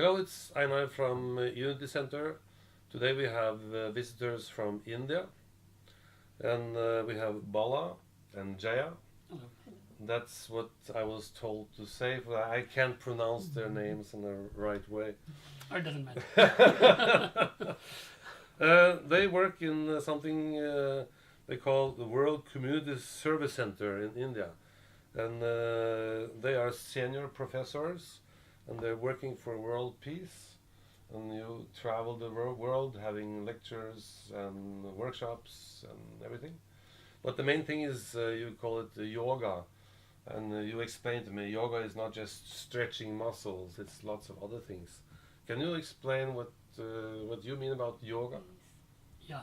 Hello, it's Einar from Unity Center. Today we have visitors from India, and we have Bala and Jaya. Hello. That's what I was told to say, but I can't pronounce their names in the right way. It doesn't matter. They work in something they call the World Community Service Center in India, and they are senior professors, and they're working for world peace. And you travel the world having lectures and workshops and everything. But the main thing is you call it yoga, and you explained to me yoga is not just stretching muscles; it's lots of other things. Can you explain what you mean about yoga? Yeah.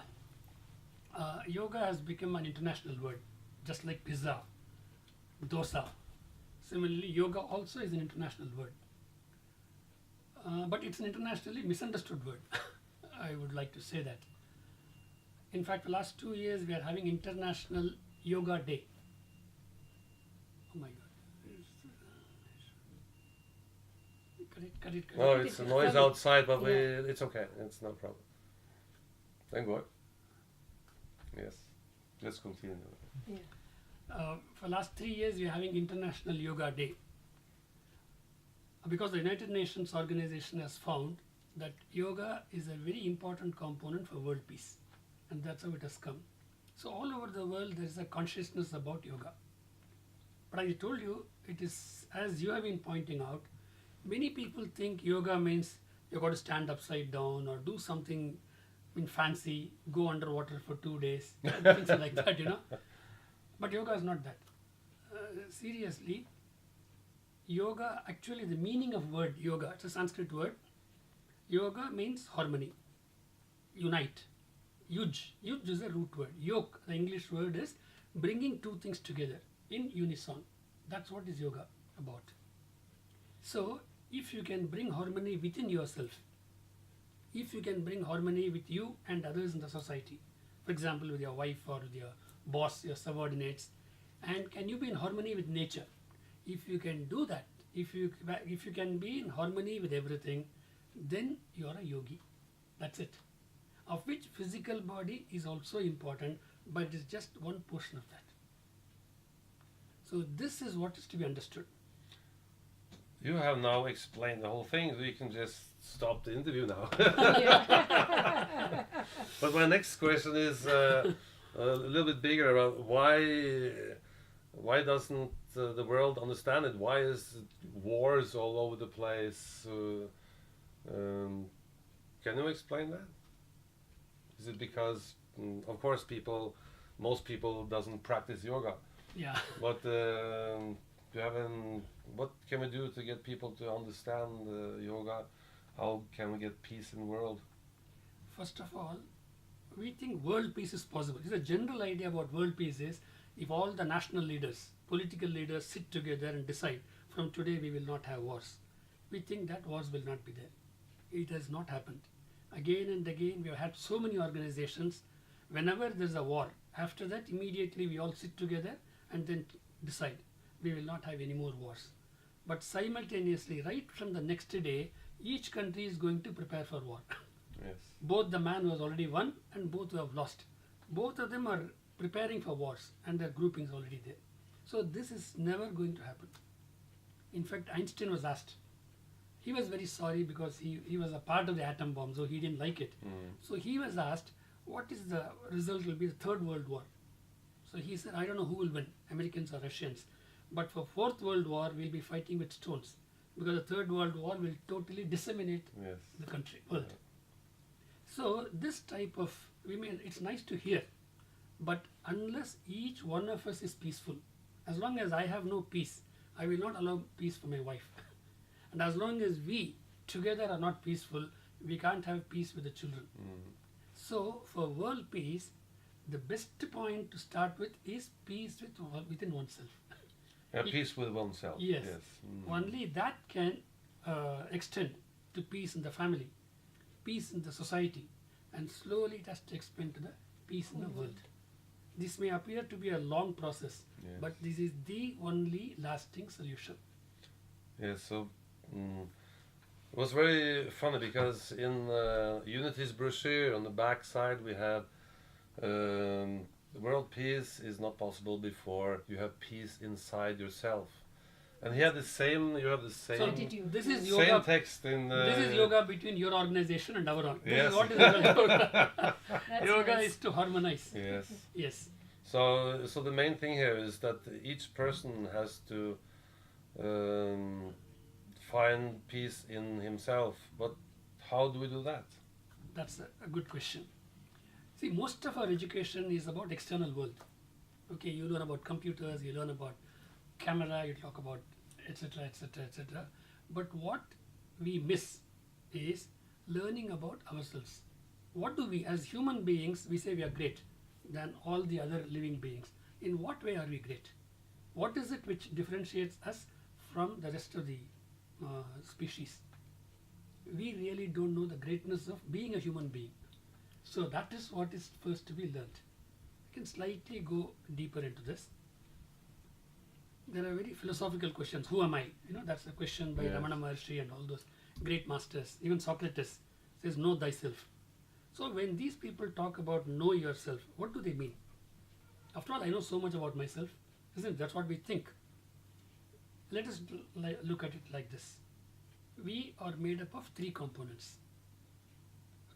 Yoga has become an international word, just like pizza, dosa. Similarly, yoga also is an international word. But it's an internationally misunderstood word. I would like to say that. In fact, the last 2 years we are having International Yoga Day. Oh my God. Cut it. No, it's a noise outside, but it's okay. It's no problem. Thank God. Yes. Let's continue. For last 3 years we are having International Yoga Day. Because the United Nations organization has found that yoga is a very important component for world peace, and that's how it has come. So all over the world there is a consciousness about yoga. But I told you, it is, as you have been pointing out, many people think yoga means you got to stand upside down or do something fancy, go underwater for 2 days, things like that, But yoga is not that. Seriously, yoga, actually the meaning of word yoga, it's a Sanskrit word. Yoga means harmony, unite. Yuj is a root word. Yoke, the English word, is bringing two things together in unison. That's what is yoga about. So if you can bring harmony within yourself, if you can bring harmony with you and others in the society, for example with your wife or with your boss, your subordinates, and can you be in harmony with nature? If you can do that, if you can be in harmony with everything, then you are a yogi. That's it. Of which physical body is also important, but it is just one portion of that. So this is what is to be understood. You have now explained the whole thing, so you can just stop the interview now. But my next question is a little bit bigger about why doesn't the world understand it? Why is wars all over the place? Can you explain that? Is it because, of course, most people doesn't practice yoga? Yeah. But what can we do to get people to understand yoga? How can we get peace in the world? First of all, we think world peace is possible. The general idea about world peace is if all the national leaders, political leaders sit together and decide from today we will not have wars. We think that wars will not be there. It has not happened. Again and again we have had so many organizations. Whenever there is a war, after that immediately we all sit together and then decide we will not have any more wars. But simultaneously, right from the next day, each country is going to prepare for war. Yes. Both the man who has already won and both who have lost. Both of them are preparing for wars and their groupings already there. So this is never going to happen. In fact, Einstein was asked. He was very sorry because he was a part of the atom bomb, so he didn't like it. So he was asked, what is the result will be the Third World War? So he said, I don't know who will win, Americans or Russians. But for Fourth World War, we'll be fighting with stones. Because the Third World War will totally disseminate the country, world. Yeah. So this type of, it's nice to hear. But unless each one of us is peaceful, as long as I have no peace, I will not allow peace for my wife. And as long as we together are not peaceful, we can't have peace with the children. So for world peace, the best point to start with is peace within oneself. Peace with oneself. Yes. Only that can extend to peace in the family, peace in the society, and slowly it has to expand to the peace in the world. This may appear to be a long process, but this is the only lasting solution. Yes, so It was very funny because in Unity's brochure on the back side we have world peace is not possible before you have peace inside yourself. And he had the same. You have the same. So Attitude. this is Same yoga. text in. This is yoga between your organization and our organization. This Yes. is what is yoga. That's Yoga nice. is to harmonize. Yes. Yes. So the main thing here is that each person has to find peace in himself. But how do we do that? That's a good question. See, most of our education is about external world. Okay, you learn about computers, you learn about camera, you talk about etc., etc., etc. But what we miss is learning about ourselves. What do we, as human beings, we say we are great than all the other living beings. In what way are we great? What is it which differentiates us from the rest of the species? We really don't know the greatness of being a human being. So that is what is first to be learnt. I can slightly go deeper into this. There are very philosophical questions. Who am I? You know, that's a question by Yes. Ramana Maharshi and all those great masters. Even Socrates says, know thyself. So when these people talk about know yourself, what do they mean? After all, I know so much about myself. Isn't it? That's what we think. Let us look at it like this. We are made up of three components.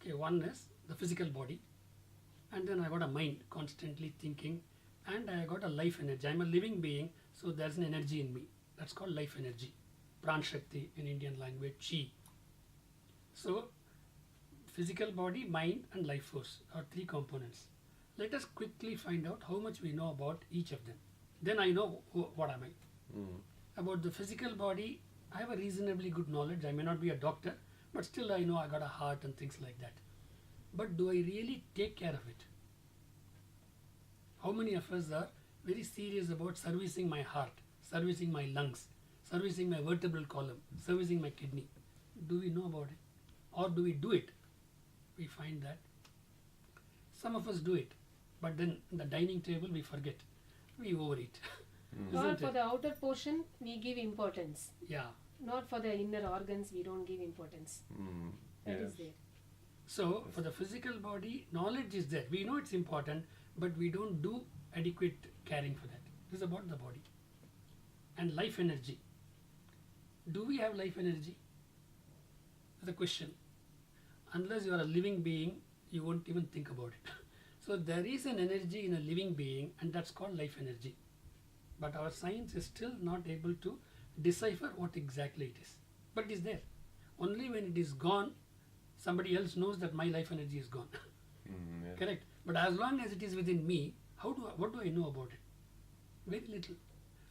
Okay, one is the physical body, and then I got a mind constantly thinking, and I got a life energy. I'm a living being, so there's an energy in me. That's called life energy. Pran Shakti in Indian language, Chi. So, physical body, mind, and life force are three components. Let us quickly find out how much we know about each of them. Then I know what am I. About the physical body, I have a reasonably good knowledge. I may not be a doctor, but still I know I got a heart and things like that. But do I really take care of it? How many of us are very serious about servicing my heart, servicing my lungs, servicing my vertebral column, servicing my kidney? Do we know about it? Or do we do it? We find that some of us do it, but then the dining table we forget. We overeat. Or Isn't for it? the outer portion, we give importance. Yeah. Not for the inner organs, we don't give importance. That is there. So, for the physical body, knowledge is there. We know it's important, but we don't do adequate caring for that. This is about the body. And life energy. Do we have life energy? The question. Unless you are a living being, you won't even think about it. So, there is an energy in a living being, and that's called life energy. But our science is still not able to decipher what exactly it is. But it is there. Only when it is gone, somebody else knows that my life energy is gone. Yes. Correct. But as long as it is within me, what do I know about it? Very little.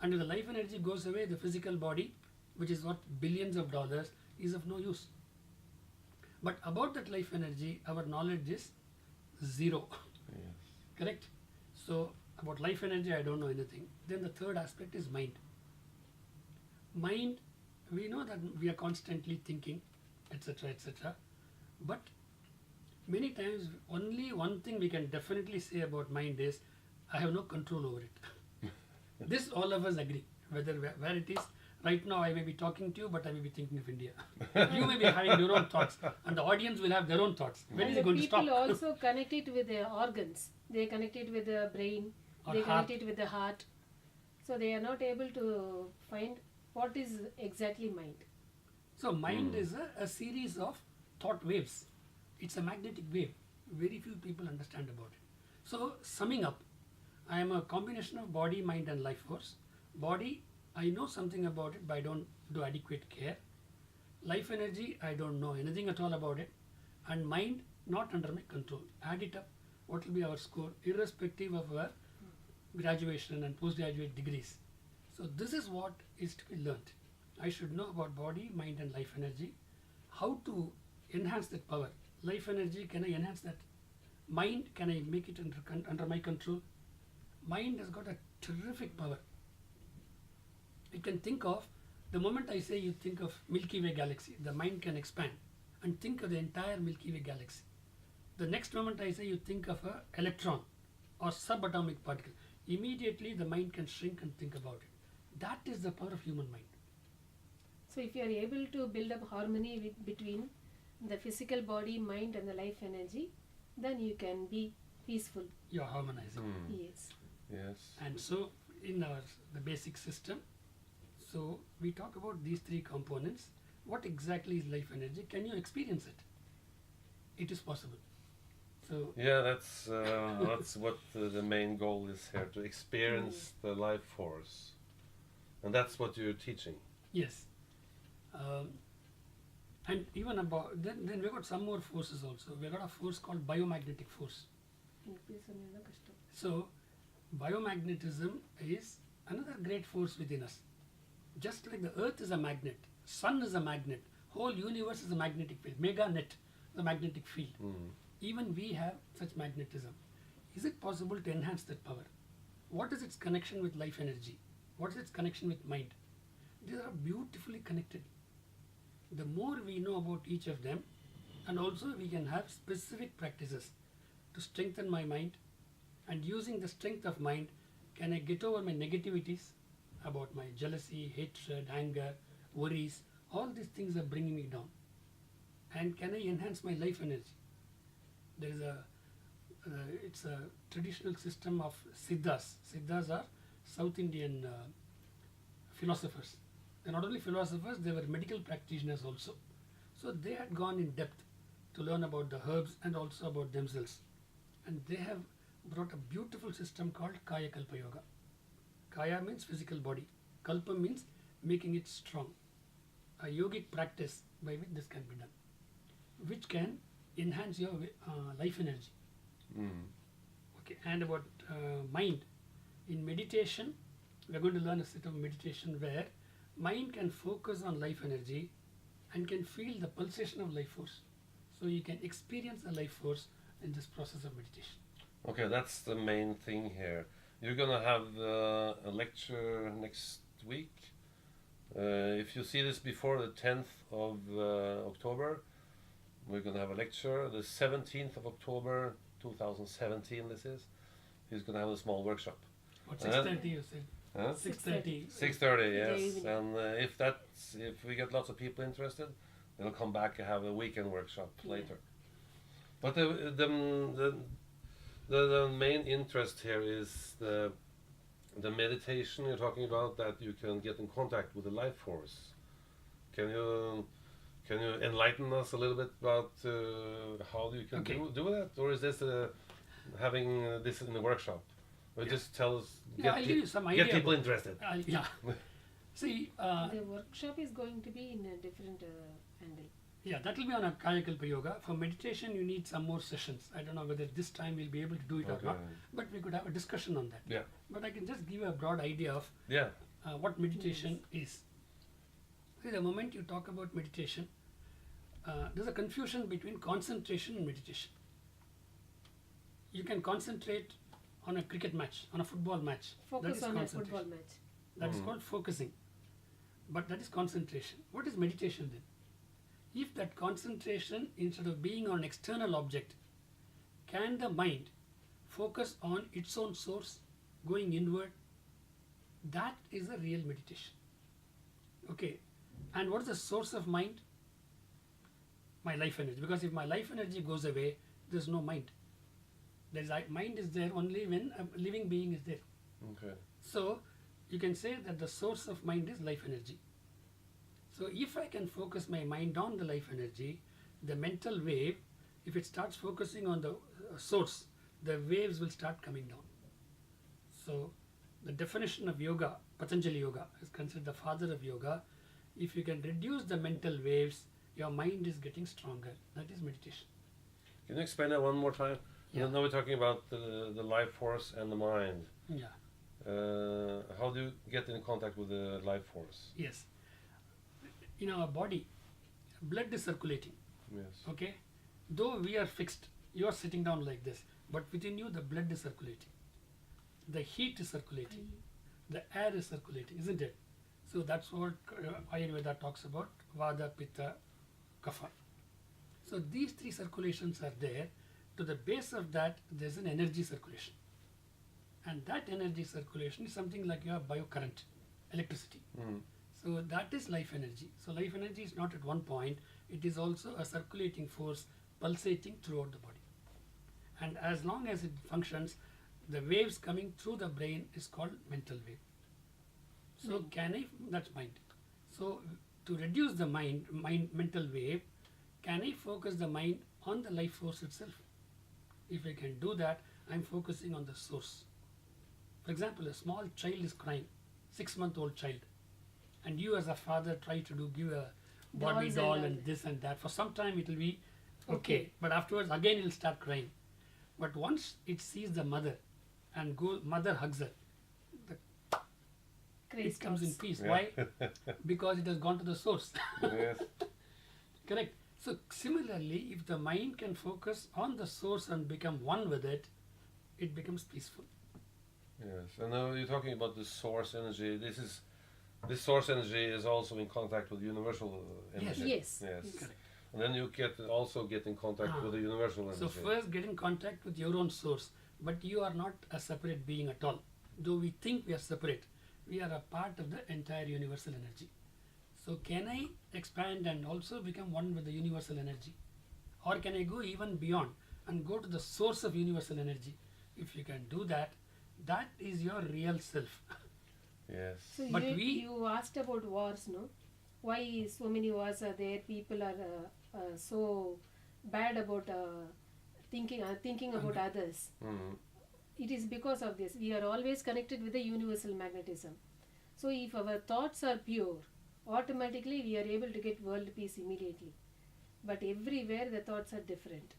And if the life energy goes away, the physical body, which is worth billions of dollars, is of no use. But about that life energy, our knowledge is zero. Yes. Correct? So, about life energy, I don't know anything. Then the third aspect is mind. Mind, we know that we are constantly thinking, etc., etc. But many times, only one thing we can definitely say about mind is, I have no control over it. This all of us agree, whether where it is. Right now, I may be talking to you, but I may be thinking of India. You may be having your own thoughts, and the audience will have their own thoughts. When And is the it going to stop? people also connect it with their organs. They connect it with the brain. Or They heart. connect it with the heart. So they are not able to find what is exactly mind. So mind is a series of thought waves. It's a magnetic wave. Very few people understand about it. So summing up, I am a combination of body, mind and life force. Body, I know something about it, but I don't do adequate care. Life energy, I don't know anything at all about it. And mind, not under my control. Add it up, what will be our score, irrespective of our graduation and postgraduate degrees. So this is what is to be learnt. I should know about body, mind and life energy. How to enhance that power. Life energy, can I enhance that? Mind, can I make it under my control? Mind has got a terrific power. You can think of, the moment I say you think of Milky Way galaxy, the mind can expand and think of the entire Milky Way galaxy. The next moment I say you think of an electron or subatomic particle, immediately the mind can shrink and think about it. That is the power of human mind. So if you are able to build up harmony between the physical body, mind and the life energy, then you can be peaceful. You're harmonizing. Yes. Yes. And so in the basic system, so we talk about these three components. What exactly is life energy? Can you experience it? It is possible. So Yeah, that's what the main goal is here, to experience the life force, and that's what you're teaching. yes, and even about then we got some more forces also. We got a force called biomagnetic force. So biomagnetism is another great force within us. Just like the earth is a magnet, sun is a magnet, whole universe is a magnetic field, mega net, the magnetic field. Even we have such magnetism. Is it possible to enhance that power? What is its connection with life energy? What is its connection with mind? These are beautifully connected. The more we know about each of them, and also we can have specific practices to strengthen my mind, and using the strength of mind, can I get over my negativities about my jealousy, hatred, anger, worries? All these things are bringing me down. And can I enhance my life energy? There is it's a traditional system of siddhas. Siddhas are South Indian philosophers. They're not only philosophers, they were medical practitioners also. So they had gone in depth to learn about the herbs and also about themselves. And they have brought a beautiful system called Kaya Kalpa Yoga. Kaya means physical body. Kalpa means making it strong. A yogic practice by which this can be done, which can enhance your life energy. Okay, and about mind. In meditation, we are going to learn a set of meditation where mind can focus on life energy and can feel the pulsation of life force. So you can experience the life force in this process of meditation. Okay, that's the main thing here. You're gonna have a lecture next week. If you see this before the 10th of October, we're gonna have a lecture. The 17th of October, 2017. This is. He's gonna have a small workshop. What 6:30 you said? 6:30. 6:30, yes. evening. And if we get lots of people interested, they'll come back and have a weekend workshop later. But the main interest here is the meditation you're talking about, that you can get in contact with the life force. Can you enlighten us a little bit about how you can do that, or is this having this in the workshop? Or just tell us, I'll give you some idea get people about- interested. Yeah. See, The workshop is going to be in a different angle. yeah, that will be on a Kaya Kalpa Yoga. For meditation, you need some more sessions. I don't know whether this time we'll be able to do it or not, but we could have a discussion on that. Yeah. But I can just give you a broad idea of Yeah. what meditation is. See, the moment you talk about meditation, there's a confusion between concentration and meditation. You can concentrate on a cricket match, on a football match. That Focus is on a concentration. football match. That is called focusing. But that is concentration. What is meditation then? If that concentration, instead of being on external object, can the mind focus on its own source, going inward, that is a real meditation. Okay. And what is the source of mind? My life energy. Because if my life energy goes away, there's no mind. Mind is there only when a living being is there. Okay. So you can say that the source of mind is life energy. So if I can focus my mind on the life energy, the mental wave, if it starts focusing on the source, the waves will start coming down. So the definition of yoga, Patanjali Yoga, is considered the father of yoga. If you can reduce the mental waves, your mind is getting stronger. That is meditation. Can you explain that one more time? Yeah. Now we're talking about the life force and the mind. Yeah. How do you get in contact with the life force? Yes. In our body, blood is circulating. Yes. Okay? Though we are fixed, you are sitting down like this, but within you the blood is circulating. The heat is circulating. The air is circulating, isn't it? So that's what Ayurveda talks about, Vada, Pitta, Kapha. So these three circulations are there. To the base of that, there's an energy circulation. And that energy circulation is something like your biocurrent, electricity. So that is life energy. So life energy is not at one point, it is also a circulating force pulsating throughout the body. And as long as it functions, the waves coming through the brain is called mental wave. So that's mind. So to reduce the mental wave, can I focus the mind on the life force itself? If I can do that, I'm focusing on the source. For example, a small child is crying, 6-month-old child, and you as a father try to give a Barbie Dolls doll and and all. this and that. For some time it will be okay, Okay. but afterwards again it will start crying. But once it sees the mother and mother hugs her, Craze it comes in stops. peace. Yeah. Why? Because it has gone to the source. Yes. Correct. So similarly, if the mind can focus on the source and become one with it, it becomes peaceful. Yes. And now you're talking about the source energy. This source energy is also in contact with universal energy. Yes. Yes. Correct. And then you also get in contact with the universal energy. So first get in contact with your own source, but you are not a separate being at all. Though we think we are separate, we are a part of the entire universal energy. So can I expand and also become one with the universal energy? Or can I go even beyond and go to the source of universal energy? If you can do that, that is your real self. Yes. So But you asked about wars, no? Why so many wars are there? People are so bad about thinking about others. Mhm. It is because of this. We are always connected with the universal magnetism. So if our thoughts are pure, automatically we are able to get world peace immediately. But everywhere the thoughts are different.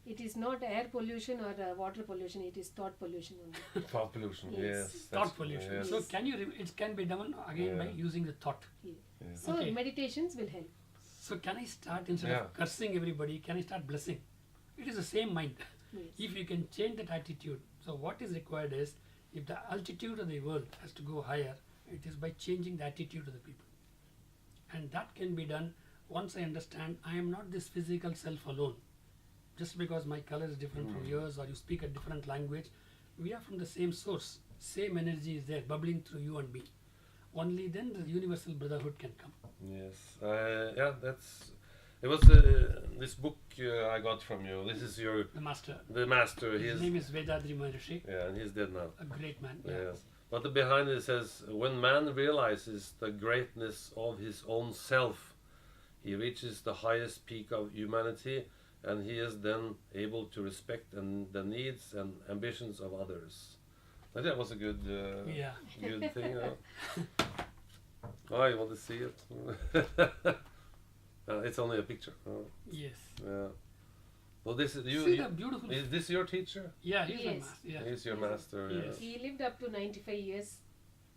It is not air pollution or water pollution, it is thought pollution only. Thought pollution. Yes. Yes. Thought pollution. Yes. So Yes. it can be done again by Yeah. using the thought. Yeah. Yes. So Okay. meditations will help. So can I start, instead Yeah. of cursing everybody, can I start blessing? It is the same mind. Yes. If you can change that attitude, so what is required is, if the altitude of the world has to go higher, it is by changing the attitude of the people. And that can be done once I understand I am not this physical self alone. Just because my color is different from yours or you speak a different language, we are from the same source. Same energy is there bubbling through you and me. Only then the universal brotherhood can come. Yes. Yeah. It was this book I got from you. This is The master. the master. His name is Vethathiriam, Yeah, and he's dead now. a great man. Yes. But behind it says, when man realizes the greatness of his own self, he reaches the highest peak of humanity, and he is then able to respect the needs and ambitions of others. I think that was a good, Yeah. good thing. Oh, you want to see it? It's only a picture. Yes. Yeah. Well, this is See the beautiful. Is this your teacher? Yeah, he's a Yes. master. Yeah. He's your Yes. master. Yes. He lived up to 95 years,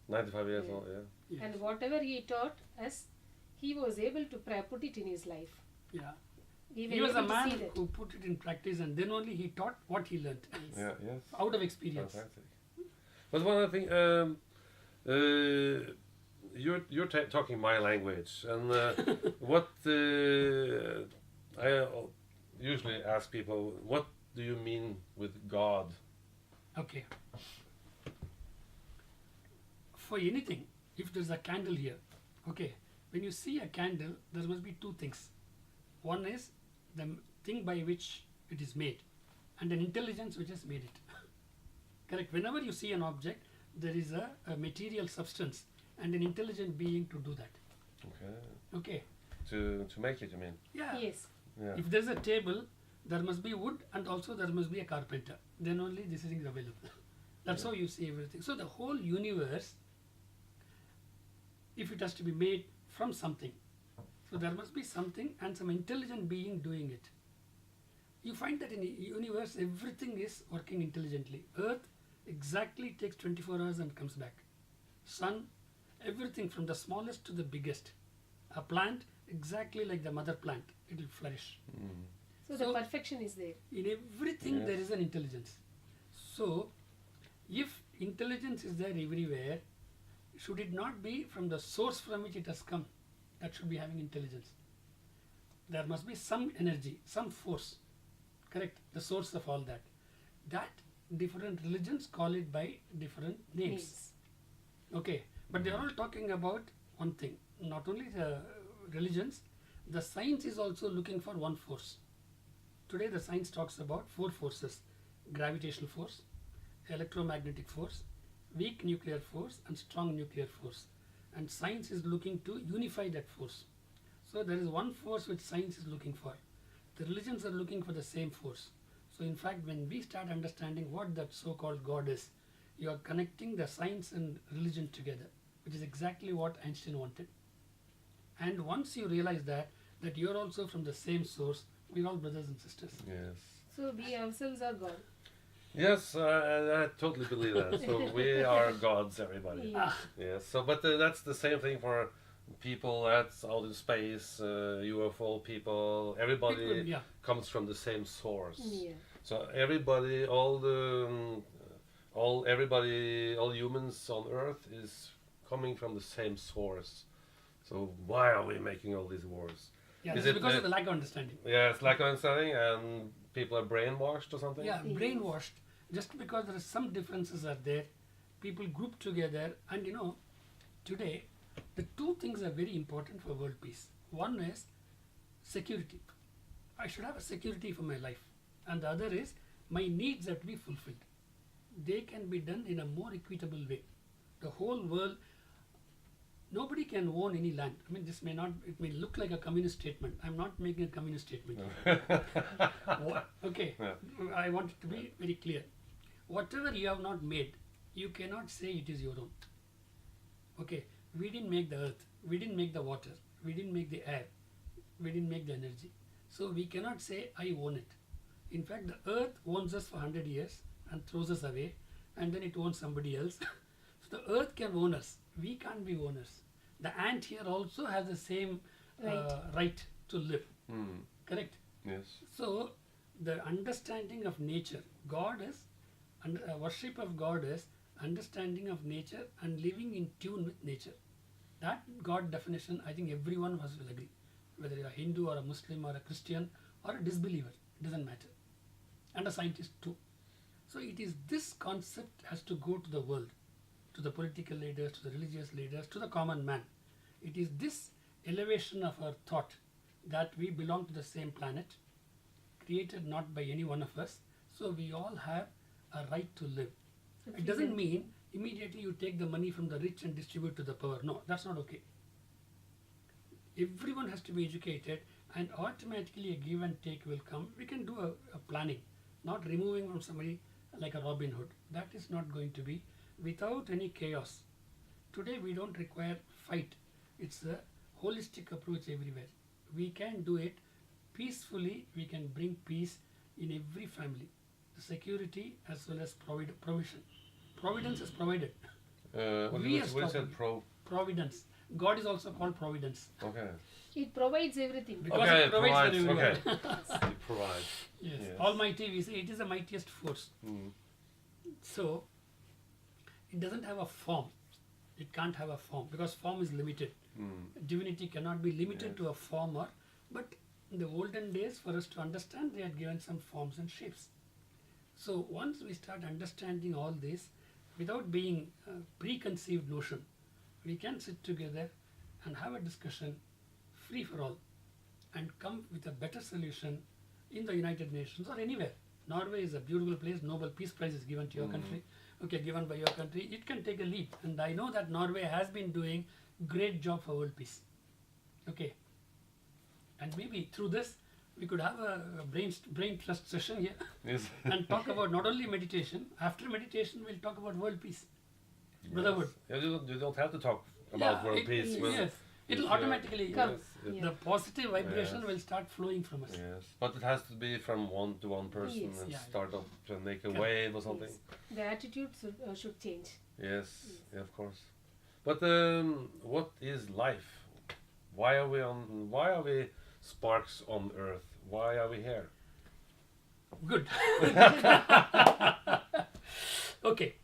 95 years Yeah. old. Yeah. Yes. and whatever he taught us, he was able to put it in his life. Yeah. We were He was a able to man see that. who put it in practice, and then only he taught what he learnt Yes. Yeah. Yes. out of experience. Fantastic. But one other thing, you're talking my language, and what I usually ask people, what do you mean with God? Okay. For anything, if there's a candle here, okay, when you see a candle, there must be two things. One is the thing by which it is made, and an intelligence which has made it. Correct. Whenever you see an object, there is a material substance and an intelligent being to do that. Okay. Okay. To make it, you mean? Yeah. Yes. Yeah. If there's a table, there must be wood, and also there must be a carpenter. Then only this thing is available. That's how you see everything. So the whole universe, if it has to be made from something, so there must be something and some intelligent being doing it. You find that in the universe, everything is working intelligently. Earth exactly takes 24 hours and comes back. Sun, everything from the smallest to the biggest. A plant, exactly like the mother plant, it will flourish. So, So- the perfection is there. In everything Yes. there is an intelligence. So, if intelligence is there everywhere, should it not be from the source from which it has come that should be having intelligence? There must be some energy, some force, correct? The source of all that. That different religions call it by different names. Okay, but they are all talking about one thing. Not only the religions, the science is also looking for one force. Today the science talks about 4 forces: gravitational force, electromagnetic force, weak nuclear force, and strong nuclear force. And science is looking to unify that force. So there is one force which science is looking for. The religions are looking for the same force. So in fact, when we start understanding what that so-called God is, you are connecting the science and religion together, which is exactly what Einstein wanted. And once you realize that you're also from the same source, we're all brothers and sisters. Yes. So we ourselves are God. Yes, I totally believe that. So we are gods, everybody. Yeah. Yes. So, but that's the same thing for people that's out in space, UFO people. Everybody It could, yeah. comes from the same source. Yeah. So everybody, all humans on Earth is coming from the same source. So why are we making all these wars? Yeah, Is it's it because the- of the lack of understanding. Yeah, it's lack of understanding, and people are brainwashed or something. Yeah, Yes. brainwashed. Just because there is some differences are there, people group together, and today the 2 things are very important for world peace. One is security. I should have a security for my life, and the other is my needs have to be fulfilled. They can be done in a more equitable way. The whole world, nobody can own any land. I mean, it may look like a communist statement. I'm not making a communist statement. Okay, Yeah. I want it to be very clear. Whatever you have not made, you cannot say it is your own. Okay, we didn't make the earth, we didn't make the water, we didn't make the air, we didn't make the energy. So we cannot say I own it. In fact, the earth owns us for 100 years and throws us away, and then it owns somebody else. So the earth can own us, we can't be owners. The ant here also has the same right to live. Hmm. Correct? Yes. So the understanding of nature, God is, worship of God is understanding of nature and living in tune with nature. That God definition, I think everyone of us will agree. Whether you're a Hindu or a Muslim or a Christian or a disbeliever, it doesn't matter. And a scientist too. So it is this concept has to go to the world, to the political leaders, to the religious leaders, to the common man. It is this elevation of our thought that we belong to the same planet, created not by any one of us, so we all have a right to live. It doesn't mean immediately you take the money from the rich and distribute to the poor. No, that's not okay. Everyone has to be educated, and automatically a give and take will come. We can do a planning, not removing from somebody like a Robin Hood. That is not going to be without any chaos. Today we don't require fight. It's a holistic approach everywhere. We can do it peacefully. We can bring peace in every family. The security as well as provision. Providence is provided. What We you as said Providence. God is also called providence. Okay. It provides everything. Because Okay, it provides for provides, everyone. okay. It provides. Yes. Yes. Almighty, we say it is the mightiest force. Mm. So it doesn't have a form. It can't have a form because form is limited. Mm. Divinity cannot be limited Yes. to a form but in the olden days, for us to understand, they had given some forms and shapes. So once we start understanding all this without being a preconceived notion, we can sit together and have a discussion free for all and come with a better solution in the United Nations or anywhere. Norway is a beautiful place. Nobel Peace Prize is given to your country. Okay, given by your country. It can take a leap. And I know that Norway has been doing great job for world peace. Okay. And maybe through this, we could have a brain trust session here Yes. and talk about not only meditation. After meditation, we'll talk about world peace, brotherhood. Yes. Yeah, you don't have to talk about world peace. when- Yes, it'll if automatically. Come. Yes, Yeah. The positive vibration Yes. will start flowing from us. yes, but it has to be from one to one person Yes. and Yeah. start up to make a Correct. wave or something. Yes. The attitude should change. Yes, yeah, of course. But what is life? Why are we sparks on Earth? Why are we here? Good. Okay.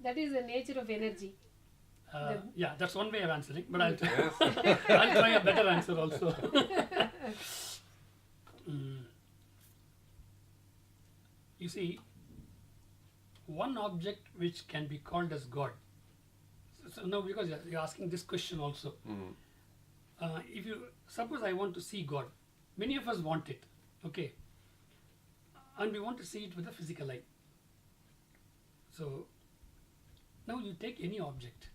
That is the nature of energy. Yeah, that's one way of answering, but I'll try, Yes. I'll try a better answer also. You see, one object which can be called as God. So now, because you're asking this question also, if you suppose I want to see God, many of us want it, okay, and we want to see it with a physical eye. So now you take any object.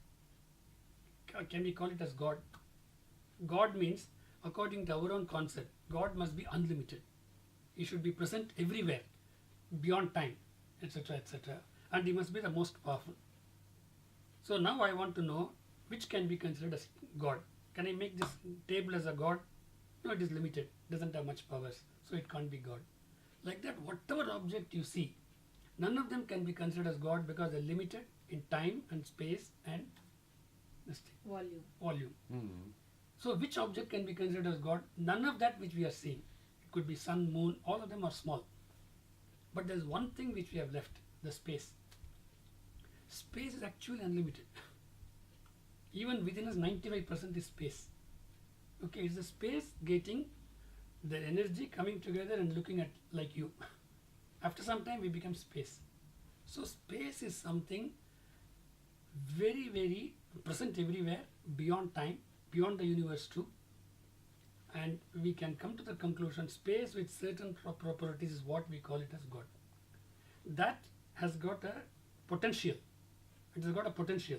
Can we call it as God? God means, according to our own concept, God must be unlimited. He should be present everywhere, beyond time, etc., etc., and he must be the most powerful. So now I want to know which can be considered as God. Can I make this table as a God? No, it is limited, doesn't have much powers, so it can't be God. Like that, whatever object you see, none of them can be considered as God because they're limited in time and space and this thing, volume. So which object can be considered as God? None of that which we are seeing. It could be sun, moon, all of them are small. But there's one thing which we have left, the space. Space is actually unlimited. Even within us, 95% is space. Okay, it's the space getting the energy coming together and looking at like you. After some time, we become space. So space is something very, very present everywhere, beyond time, beyond the universe too. And we can come to the conclusion, space with certain properties is what we call it as God. That has got a potential. It has got a potential.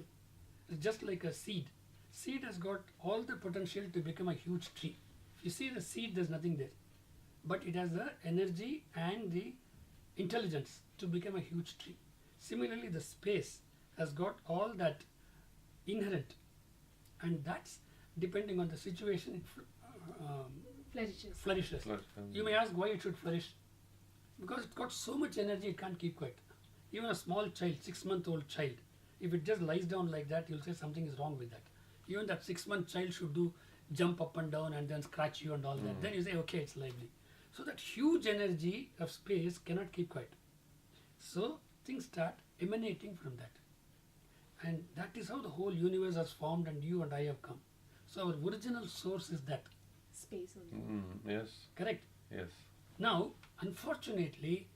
It's just like a seed. Seed has got all the potential to become a huge tree. If you see the seed, there's nothing there. But it has the energy and the intelligence to become a huge tree. Similarly, the space has got all that inherent, and that's depending on the situation, it flourishes. You may ask why it should flourish. Because it's got so much energy, it can't keep quiet. Even a small child, 6-month-old child, if it just lies down like that, you'll say something is wrong with that. Even that 6-month child should jump up and down and then scratch you and all that. Then you say, okay, it's lively. So that huge energy of space cannot keep quiet. So things start emanating from that. And that is how the whole universe has formed, and you and I have come. So our original source is that. Space only. Yes. Correct? Yes. Now, unfortunately,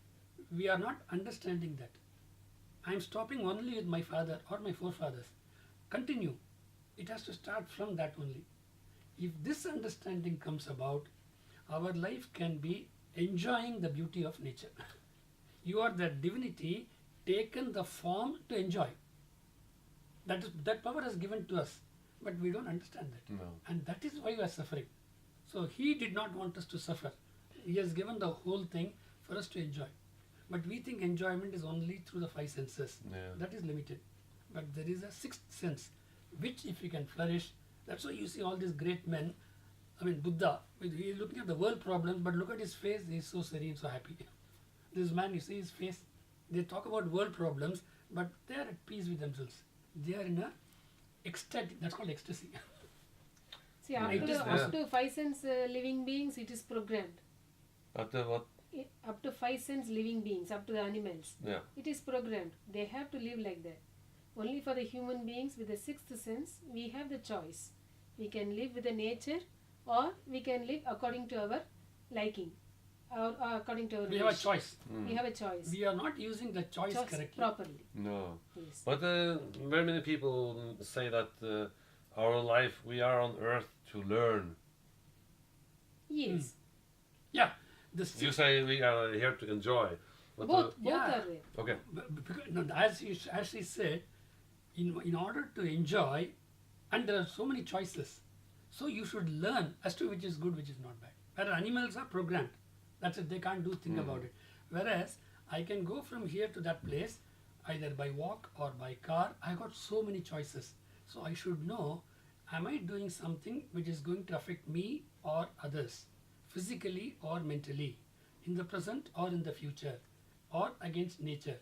we are not understanding that. I am stopping only with my father or my forefathers. Continue. It has to start from that only. If this understanding comes about, our life can be enjoying the beauty of nature. You are the divinity taken the form to enjoy. That power is given to us, but we don't understand that. No. And that is why we are suffering. So he did not want us to suffer. He has given the whole thing for us to enjoy. But we think enjoyment is only through the 5 senses. Yeah. That is limited. But there is a 6th sense, which if we can flourish, that's why you see all these great men. I mean, Buddha, he is looking at the world problems, but look at his face, he is so serene, so happy. This man, you see his face, they talk about world problems, but they are at peace with themselves. They are in a ecstatic, that's called ecstasy. See, up to 5 sense living beings, it is programmed. Up to what? Up to 5 sense living beings, up to the animals. Yeah. It is programmed. They have to live like that. Only for the human beings with the 6th sense, we have the choice. We can live with the nature, or we can live according to our liking, or according to our We have a choice. We have a choice. We are not using the choice correctly. Properly. No. Yes. But very many people say that our life, we are on earth to learn. Yes. Yeah. You say we are here to enjoy. But Both yeah. are there. okay. Because, no, as he said, in order to enjoy, and there are so many choices, so you should learn as to which is good, which is not bad. Whereas animals are programmed. That's it, they can't do thing about it. Whereas I can go from here to that place, either by walk or by car. I got so many choices. So I should know, am I doing something which is going to affect me or others, physically or mentally, in the present or in the future, or against nature.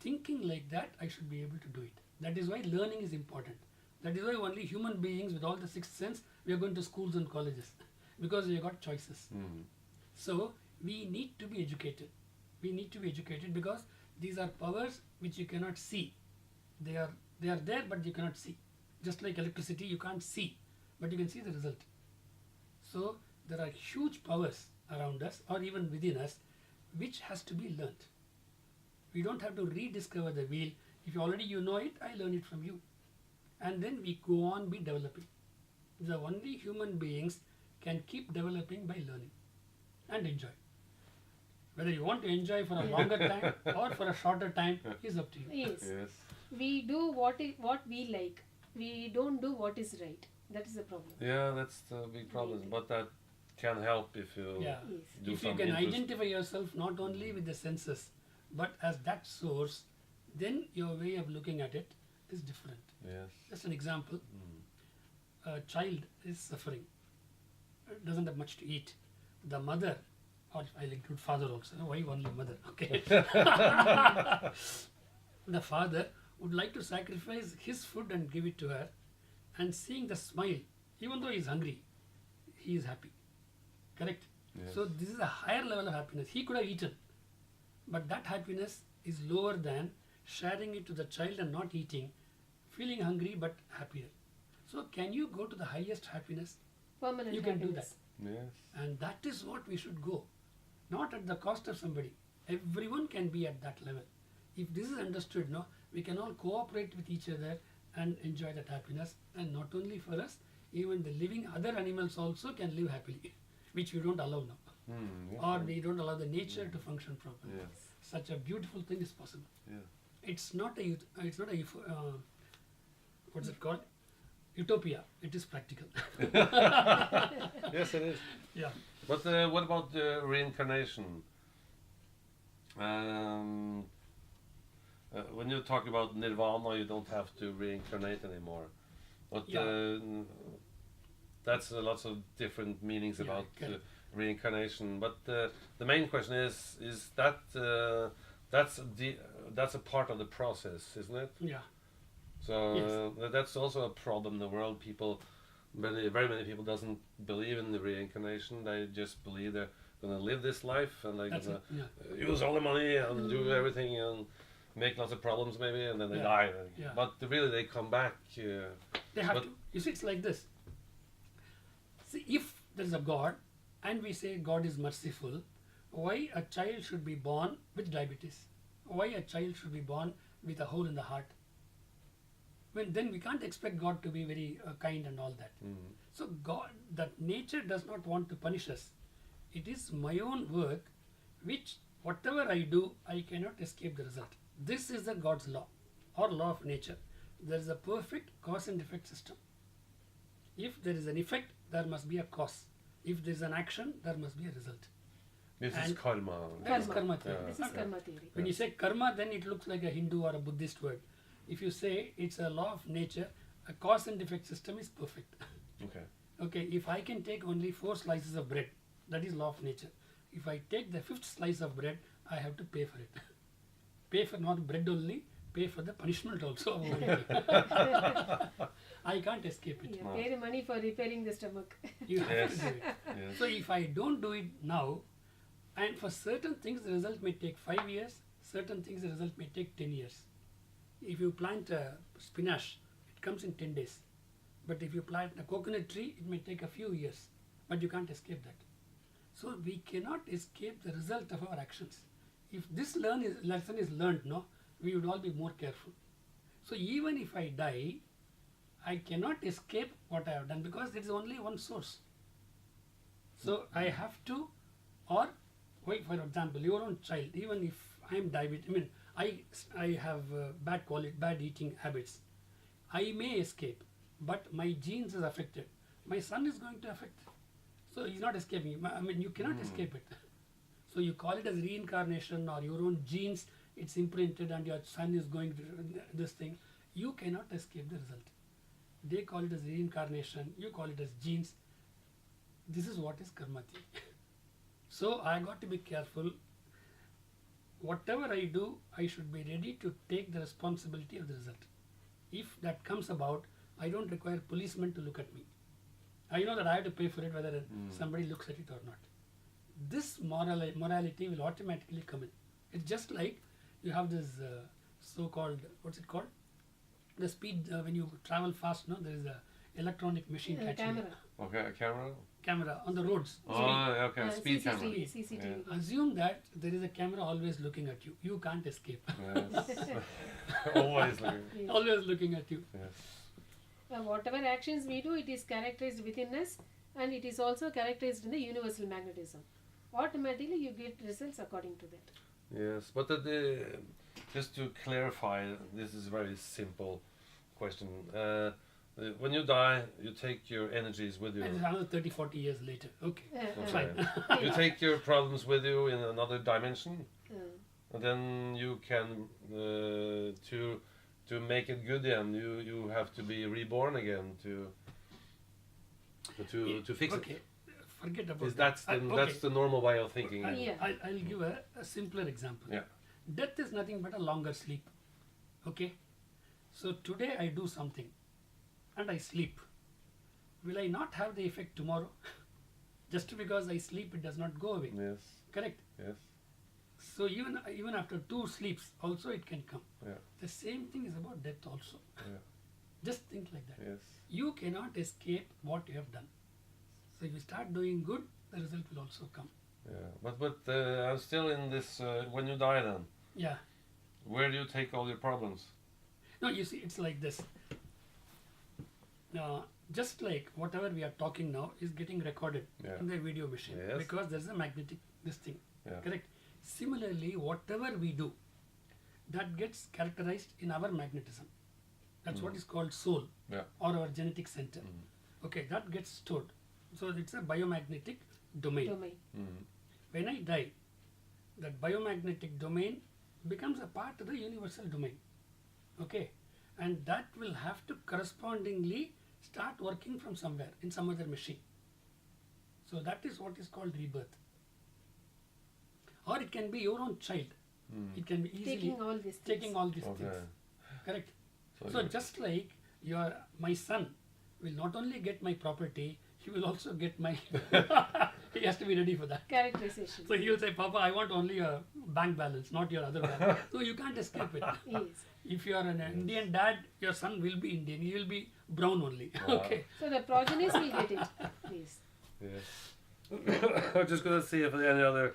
Thinking like that, I should be able to do it. That is why learning is important. That is why only human beings with all the 6th sense, we are going to schools and colleges, because we have got choices. So we need to be educated. We need to be educated because these are powers which you cannot see. They are there, but you cannot see. Just like electricity, you can't see, but you can see the result. So there are huge powers around us, or even within us, which has to be learnt. We don't have to rediscover the wheel. If already you know it, I learn it from you. and then we go on be developing. The only human beings can keep developing by learning and enjoy. Whether you want to enjoy for a longer time or for a shorter time is up to you. Yes. Yes. We do what we like. We don't do what is right. That is the problem. Yeah, that's the big problem. Right. But that can help if you Yeah. Yes. do If you some can interest- identify yourself not only with the senses but as that source, then your way of looking at it is different. Yes. Just an example, Mm. a child is suffering, doesn't have much to eat. The mother, or I'll include father also, why only mother? Okay. The father would like to sacrifice his food and give it to her, and seeing the smile, even though he's hungry, he is happy. Correct? Yes. So this is a higher level of happiness. He could have eaten, but that happiness is lower than sharing it to the child and not eating, feeling hungry but happier. So can you go to the highest happiness? Permanent You can do happiness. Yes. And that is what we should go, not at the cost of somebody. Everyone can be at that level. If this is understood, no, we can all cooperate with each other and enjoy that happiness. And not only for us, even the living other animals also can live happily, which we don't allow now. Mm, yes. Or we don't allow the nature to function properly. Yes. Such a beautiful thing is possible. Yeah. It's not a what's it called? Utopia. It is practical. Yes, it is. Yeah. But what about reincarnation? When you talk about nirvana, you don't have to reincarnate anymore. But Yeah. that's lots of different meanings Yeah, about correct. reincarnation. But the main question is that that's a part of the process, isn't it? Yeah. So that's also a problem in the world. Very many people doesn't believe in the reincarnation. They just believe they're gonna live this life and they're That's gonna it. Yeah. use all the money and do everything and make lots of problems maybe, and then they Yeah. die. Yeah. But really, they come back. They have But- to. You see, it's like this. See, if there is a God and we say God is merciful, why a child should be born with diabetes? Why a child should be born with a hole in the heart? Then we can't expect God to be very kind and all that. Mm. So God, that nature does not want to punish us. It is my own work, which whatever I do, I cannot escape the result. This is the God's law or law of nature. There is a perfect cause and effect system. If there is an effect, there must be a cause. If there is an action, there must be a result. This is And- karma. That is Karma. karma theory. Yeah. This is karma theory. When you say karma, then it looks like a Hindu or a Buddhist word. If you say it's a law of nature, a cause and effect system is perfect. Okay. Okay, if I can take only 4 slices of bread, that is law of nature. If I take the 5th slice of bread, I have to pay for it. Pay for not bread only, pay for the punishment also. I can't escape it. Yeah, No. pay the money for repairing the stomach. You have Yes. to do it. Yes. So if I don't do it now, and for certain things the result may take 5 years, certain things the result may take 10 years. If you plant spinach, it comes in 10 days. But if you plant a coconut tree, it may take a few years. But you can't escape that. So we cannot escape the result of our actions. If this lesson is learned, no, we would all be more careful. So even if I die, I cannot escape what I have done because there is only one source. So I have to, or wait, for example, your own child, even if I am diabetic, I have bad eating habits. I may escape, but my genes is affected. My son is going to affect. So he's not escaping. You cannot escape it. So you call it as reincarnation or your own genes, it's imprinted and your son is going to this thing. You cannot escape the result. They call it as reincarnation, you call it as genes. This is what is karma theory. So I got to be careful. Whatever I do, I should be ready to take the responsibility of the result. If that comes about, I don't require policemen to look at me. I know that I have to pay for it whether somebody looks at it or not. This morality will automatically come in. It's just like you have this so-called, what's it called? The speed, when you travel fast, no, there is a electronic machine catching you. Camera. Okay, a camera. Camera on the roads. Oh, okay, speed camera. CCTV. Assume that there is a camera always looking at you. You can't escape. Yes. Always looking. Yes. Always looking at you. Yes. Whatever actions we do, it is characterized within us, and it is also characterized in the universal magnetism. Automatically you get results according to that. Yes, but just to clarify, this is a very simple question. When you die, you take your energies with you. And another 30, 40 years later. Okay. Okay. You take your problems with you in another dimension, and then you can to make it good again. You have to be reborn again to fix okay. it. Forget about That's the normal way of thinking. Yeah. I'll give a simpler example. Yeah. Death is nothing but a longer sleep. Okay. So today I do something, and I sleep. Will I not have the effect tomorrow? Just because I sleep, it does not go away. Yes. Correct. Yes. So even after 2 sleeps, also it can come. Yeah. The same thing is about death also. Yeah. Just think like that. Yes. You cannot escape what you have done. So if you start doing good, the result will also come. Yeah. But I'm still in this. When you die, then Yeah. where do you take all your problems? No, you see, it's like this. Just like whatever we are talking now is getting recorded Yeah. in the video machine, Yes. because there's a magnetic this thing. Yeah. Correct. Similarly, whatever we do, that gets characterized in our magnetism. That's what is called soul, Yeah. or our genetic center. Okay, that gets stored. So it's a biomagnetic domain. When I die, that biomagnetic domain becomes a part of the universal domain. Okay, and that will have to correspondingly start working from somewhere in some other machine. So that is what is called rebirth. Or it can be your own child. It can be easily Taking all these things. taking all these Okay. things. Correct. So So you- just like my son will not only get my property, he will also get my. He has to be ready for that. Characterization. So he will say, Papa, I want only a bank balance, not your other balance. So you can't escape it. Yes. If you are an Indian dad, your son will be Indian. He will be brown only. Wow. Okay. So the progenies will get it. Yes. Yes. I'm just going to see if there are any other